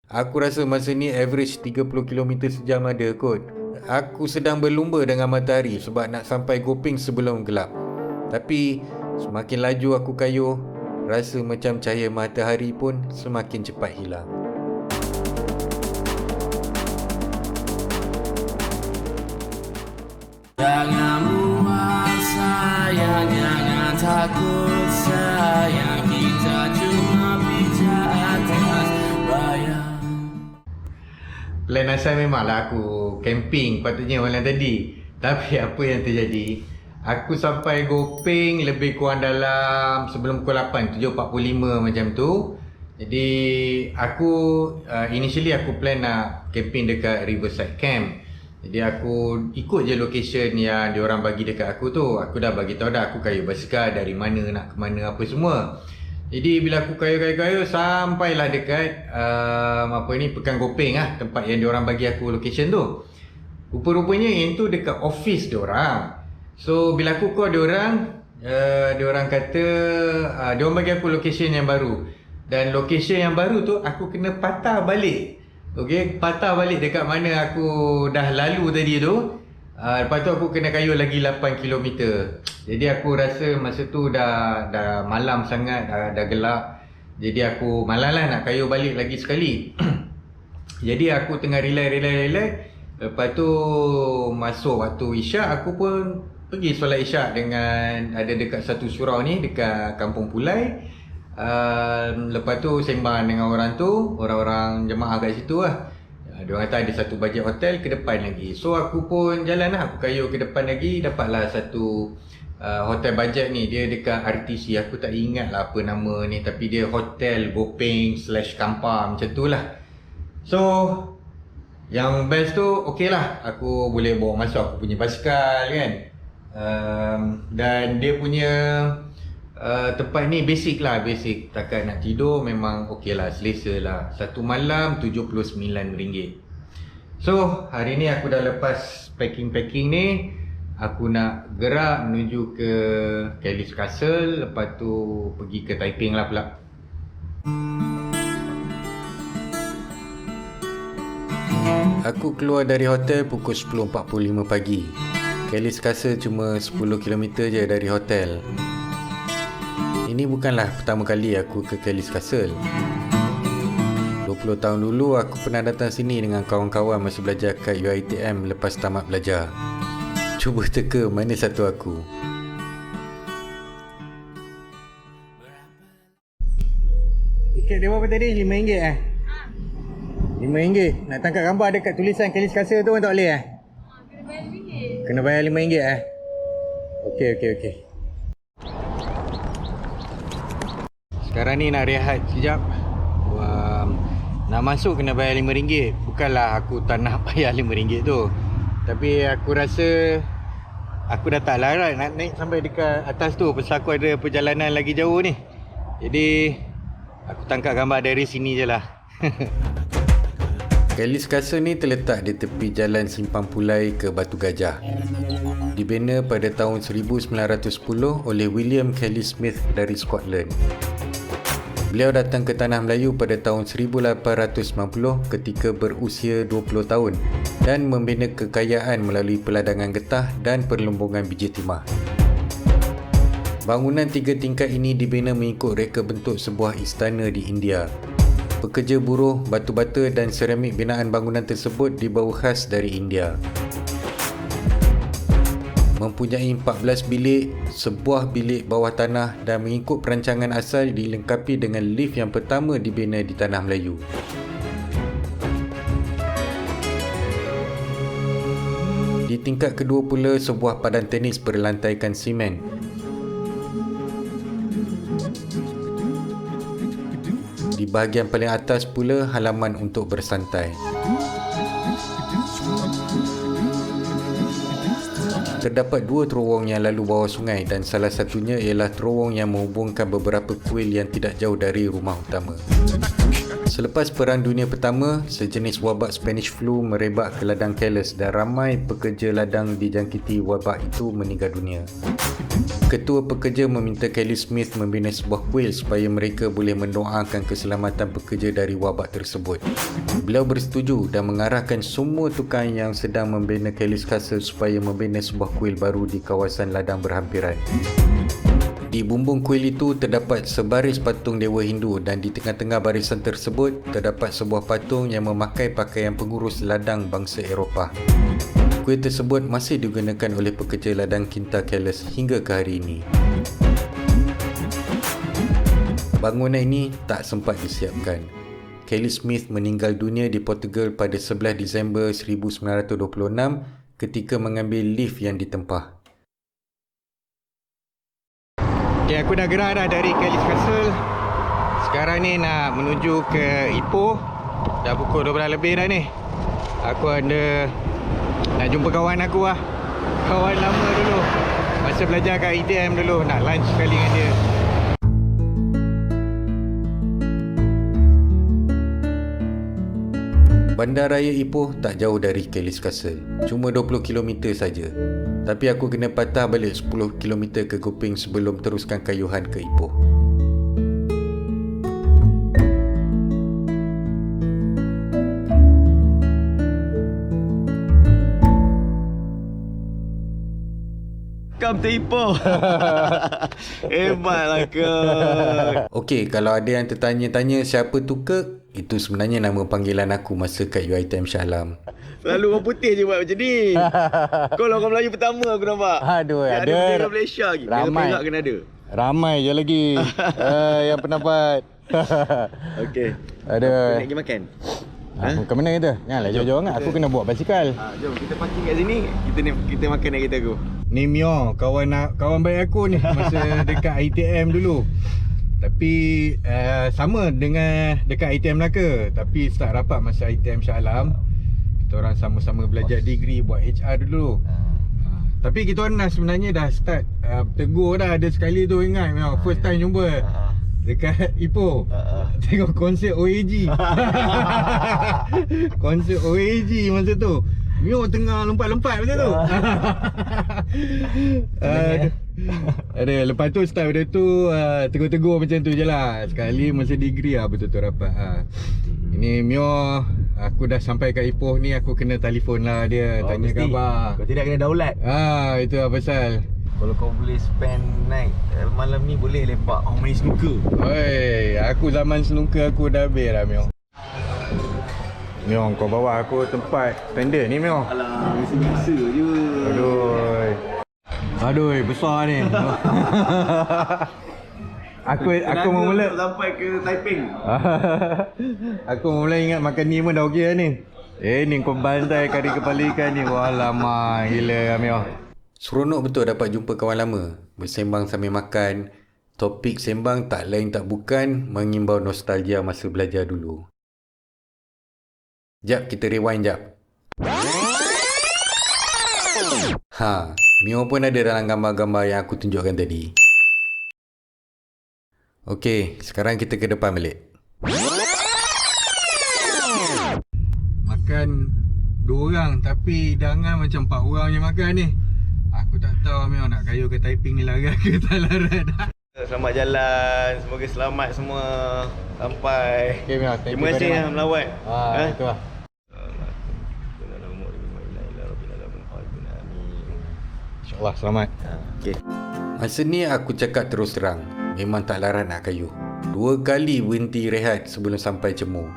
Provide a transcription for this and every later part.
Aku rasa masa ni average 30 km sejam ada kot. Aku sedang berlumba dengan matahari sebab nak sampai Gopeng sebelum gelap. Tapi semakin laju aku kayuh, rasa macam cahaya matahari pun semakin cepat hilang. Jangan muak sayang, jangan takut sayang, kita cuma pijak atas bayang. Plan asal memanglah aku camping patutnya malam tadi. Tapi apa yang terjadi? Aku sampai Gopeng lebih kurang dalam sebelum pukul 8, 7.45 macam tu. Jadi aku initially aku plan nak camping dekat Riverside Camp. Jadi aku ikut je location yang diorang bagi dekat aku tu. Aku dah bagi tahu dah aku kayuh basikal dari mana nak ke mana apa semua. Jadi bila aku kayuh sampailah dekat Pekan Gopeng lah, tempat yang diorang bagi aku location tu. Rupa-rupanya yang tu dekat office diorang. So bila aku call diorang, diorang kata diorang bagi aku location yang baru. Dan location yang baru tu aku kena patah balik. Okey, patah balik dekat mana aku dah lalu tadi tu. Lepas tu aku kena kayuh lagi 8 km. Jadi aku rasa masa tu dah malam sangat, dah gelap. Jadi aku malas lah nak kayuh balik lagi sekali. Jadi aku tengah relax. Lepas tu masuk waktu isyak, aku pun pergi solat isyak dengan ada dekat satu surau ni dekat Kampung Pulai. Lepas tu sembang dengan orang-orang jemaah kat situ lah. Diorang kata ada satu bajet hotel ke depan lagi. So aku pun jalan lah, aku kayuh ke depan lagi. Dapatlah satu hotel bajet ni. Dia dekat RTC, aku tak ingat lah apa nama ni. Tapi dia hotel Gopeng / Kampar macam tu lah. So yang best tu okey lah, aku boleh bawa masuk aku punya basikal kan. Dan dia punya tempat ni basic. Takat nak tidur memang okey lah, selesa lah. Satu malam RM79. So hari ni aku dah lepas packing ni. Aku nak gerak menuju ke Kelly's Castle. Lepas tu pergi ke Taiping lah pula. Aku keluar dari hotel pukul 10.45 pagi. Kelly's Castle cuma 10 km je dari hotel. Ini bukanlah pertama kali aku ke Kelly's Castle. 20 tahun dulu aku pernah datang sini dengan kawan-kawan masa belajar kat UiTM lepas tamat belajar. Cuba teka mana satu aku. Tiket dia berapa tadi? RM5 RM5. Nak tangkap gambar dekat tulisan Kelly's Castle tu pun tak boleh Kena bayar RM5 Okey. Sekarang ni nak rehat sekejap. Nak masuk kena bayar RM5. Bukanlah aku tak nak bayar RM5 tu. Tapi aku rasa aku dah tak larat nak naik sampai dekat atas tu. Pasal aku ada perjalanan lagi jauh ni. Jadi aku tangkap gambar dari sini je lah. Kelly's Castle ni terletak di tepi jalan Simpang Pulai ke Batu Gajah. Dibina pada tahun 1910 oleh William Kelly Smith dari Scotland. Beliau datang ke Tanah Melayu pada tahun 1890 ketika berusia 20 tahun dan membina kekayaan melalui peladangan getah dan perlumbungan biji timah. Bangunan 3 tingkat ini dibina mengikut reka bentuk sebuah istana di India. Pekerja buruh, batu bata dan seramik binaan bangunan tersebut dibawa khas dari India. Mempunyai 14 bilik, sebuah bilik bawah tanah dan mengikut perancangan asal dilengkapi dengan lift yang pertama dibina di Tanah Melayu. Di tingkat kedua pula sebuah padan tenis berlantaikan simen. Di bahagian paling atas pula halaman untuk bersantai. Terdapat 2 terowong yang lalu bawah sungai dan salah satunya ialah terowong yang menghubungkan beberapa kuil yang tidak jauh dari rumah utama. Selepas Perang Dunia Pertama, sejenis wabak Spanish flu merebak ke ladang Keles dan ramai pekerja ladang dijangkiti wabak itu meninggal dunia. Ketua pekerja meminta Kelly Smith membina sebuah kuil supaya mereka boleh mendoakan keselamatan pekerja dari wabak tersebut. Beliau bersetuju dan mengarahkan semua tukang yang sedang membina Kelly's Castle supaya membina sebuah kuil baru di kawasan ladang berhampiran. Di bumbung kuil itu terdapat sebaris patung dewa Hindu dan di tengah-tengah barisan tersebut terdapat sebuah patung yang memakai pakaian pengurus ladang bangsa Eropah. Kuil tersebut masih digunakan oleh pekerja ladang Quinta Keles hingga ke hari ini. Bangunan ini tak sempat disiapkan. Kelly Smith meninggal dunia di Portugal pada 11 Disember 1926 ketika mengambil lift yang ditempah. Okay, aku dah gerak dah dari Kelly's Castle. Sekarang ni nak menuju ke Ipoh. Dah pukul 12 lebih dah ni. Aku ada nak jumpa kawan aku lah. Kawan lama dulu. Masa belajar kat ITM dulu. Nak lunch sekali dengan dia. Bandaraya Ipoh tak jauh dari Kelly's Castle. Cuma 20 km saja. Tapi aku kena patah balik 10 km ke Kuping sebelum teruskan kayuhan ke Ipoh. Come to Ipoh. Hebatlah kau. Okey, kalau ada yang tertanya-tanya siapa tu Kirk, itu sebenarnya nama panggilan aku masa kat UiTM Shah Alam. Selalu orang putih je buat macam ni. Kau lah orang Melayu pertama aku nampak. Aduh, ada bendera Malaysia lagi. Ramai. Perak kena ada. Ramai je lagi yang pendapat. Okey. Ada. Nak pergi makan? Ke mana kita? Janganlah jauh-jauh sangat. Aku kena bawa basikal. Jom kita parking kat sini. Kita makan naik kereta aku. Ni Mio, kawan baik aku ni masa dekat ITM dulu. Tapi sama dengan dekat ITM Melaka. Tapi start rapat masa ITM Shah Alam. Kita orang sama-sama belajar degree buat HR dulu. Tapi kita orang dah sebenarnya dah start tegur dah. Ada sekali tu ingat Mio, first time jumpa dekat Ipoh. Tengok konsert OAG. Konsert OAG masa tu. Mio tengah lompat-lompat macam tu. Ada lepas tu start benda tu tegur-tegur macam tu je lah. Sekali masa degree betul-betul rapat. Ini Mio, aku dah sampai kat Ipoh ni, aku kena telefon lah dia, tanya mesti. khabar. Kau tidak kena daulat. Itu lah pasal. Kalau kau boleh spend night malam ni boleh lepak main snooker. Oi, aku zaman snooker aku dah habis lah Mio. Mio, kau bawa aku tempat tender ni Mio. Alah, biasa-biasa je. Aduh, besar ni. Aku mula sampai ke Taiping. Aku mula ingat makan ni pun dah okey dah ni. Ni kau bantai kari kepala ikan ni. Walamak, gila Mio. Seronok betul dapat jumpa kawan lama. Bersembang sambil makan. Topik sembang tak lain tak bukan mengimbau nostalgia masa belajar dulu. Jap, kita rewind jap. Mio pun ada dalam gambar-gambar yang aku tunjukkan tadi. Okey, sekarang kita ke depan balik. Makan 2 orang tapi hidangan macam 4 orang je makan ni. Aku tak tahu Mio nak kayu ke Taiping ni larat ke tak larat. Selamat jalan, semoga selamat semua sampai. Okay Mio, thank you terima kasih very lah much. melawat. Itu lah. InsyaAllah selamat. Okay. Masa ni aku cakap terus terang, memang tak larat nak kayu. 2 kali berhenti rehat sebelum sampai Cemur.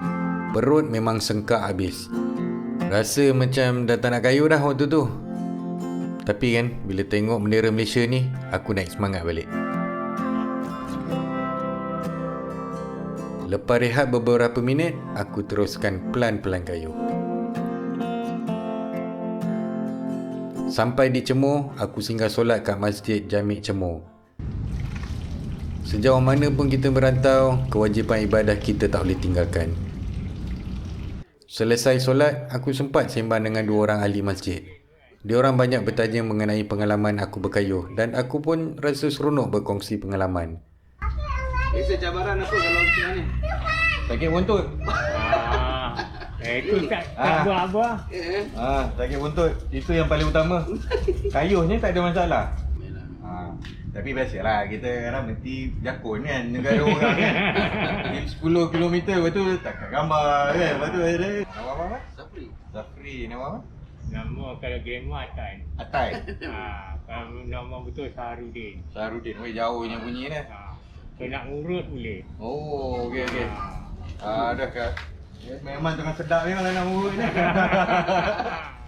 Perut memang sengkak habis. Rasa macam dah tak nak kayu dah waktu tu. Tapi kan, bila tengok bendera Malaysia ni, aku naik semangat balik. Lepas rehat beberapa minit, aku teruskan pelan-pelan kayu. Sampai di Cemur, aku singgah solat kat Masjid Jamik Cemur. Sejauh mana pun kita merantau, kewajipan ibadah kita tak boleh tinggalkan. Selesai solat, aku sempat sembang dengan 2 orang ahli masjid. Diorang banyak bertanya mengenai pengalaman aku berkayuh dan aku pun rasa seronok berkongsi pengalaman. Biasa cabaran apa kalau macam ni? sakit buntut. Itu tak buat apa. Sakit buntut. Itu yang paling utama. Kayuhnya tak ada masalah. Tapi biasalah kita kadang berhenti jakun kan negara orang kan. 10 km lepas tu takkan gambar kan. Lepas tu ada nama apa? Zafri. Nama apa? Nama kalau gamer Atan. Atai. Kalau nama betul Saharudin. Saharudin. Weh jauhnya bunyi ni. Kalau nak urut boleh. Oh, okey. Dah kat. Memang tengah sedap ni kalau nak urut ni.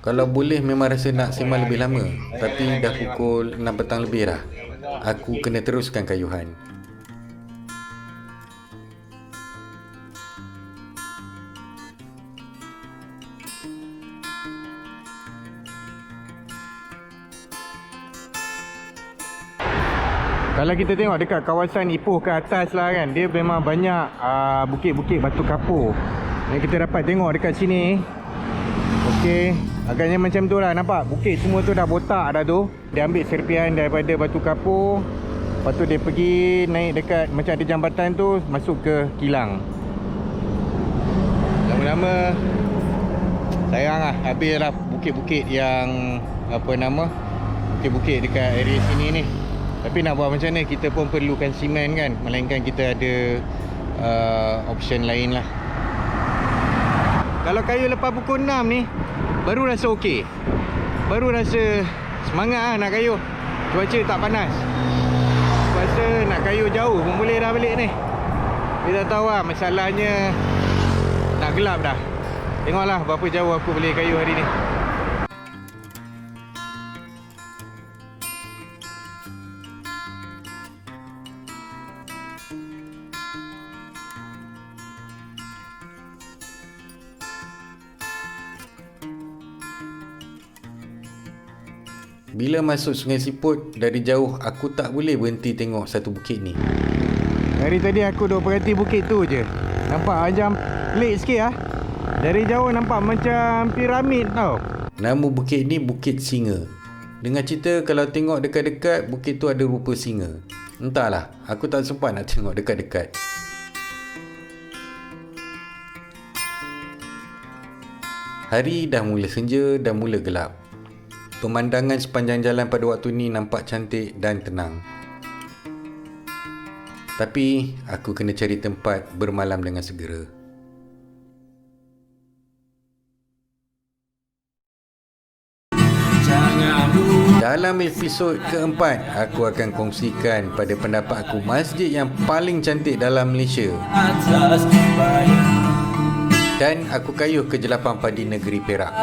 Kalau boleh memang rasa nak sembang lebih lama. Tapi dah pukul 6 petang lebih dah. Aku kena teruskan kayuhan. Kalau kita tengok dekat kawasan Ipoh ke atas lah kan, dia memang banyak bukit-bukit batu kapur yang kita dapat tengok dekat sini. Okey, agaknya macam tu lah, nampak bukit semua tu dah botak dah tu. Dia ambil serpihan daripada batu kapur, lepas tu dia pergi naik dekat macam ada jambatan tu masuk ke kilang. Lama-lama sayang lah, habis lah bukit-bukit yang bukit-bukit dekat area sini ni. Tapi nak buat macam mana, kita pun perlukan simen kan, melainkan kita ada option lain lah. Kalau kayu lepas pukul 6 ni baru rasa okey, baru rasa semangat lah nak kayu. Cuaca tak panas, rasa nak kayu jauh pun boleh dah balik ni. Kita tahu lah masalahnya nak gelap dah. Tengoklah berapa jauh aku boleh kayu hari ni. Bila masuk Sungai Siput, dari jauh aku tak boleh berhenti tengok satu bukit ni. Dari tadi aku duk perhati bukit tu je. Nampak macam pelik sikit lah. Dari jauh nampak macam piramid tau. Nama bukit ni Bukit Singa. Dengar cerita kalau tengok dekat-dekat, bukit tu ada rupa singa. Entahlah, aku tak sempat nak tengok dekat-dekat. Hari dah mula senja dan mula gelap. Pemandangan sepanjang jalan pada waktu ni nampak cantik dan tenang. Tapi aku kena cari tempat bermalam dengan segera. Dalam episod keempat, aku akan kongsikan pada pendapat aku masjid yang paling cantik dalam Malaysia. Dan aku kayuh ke Jelapang Padi Negeri Perak.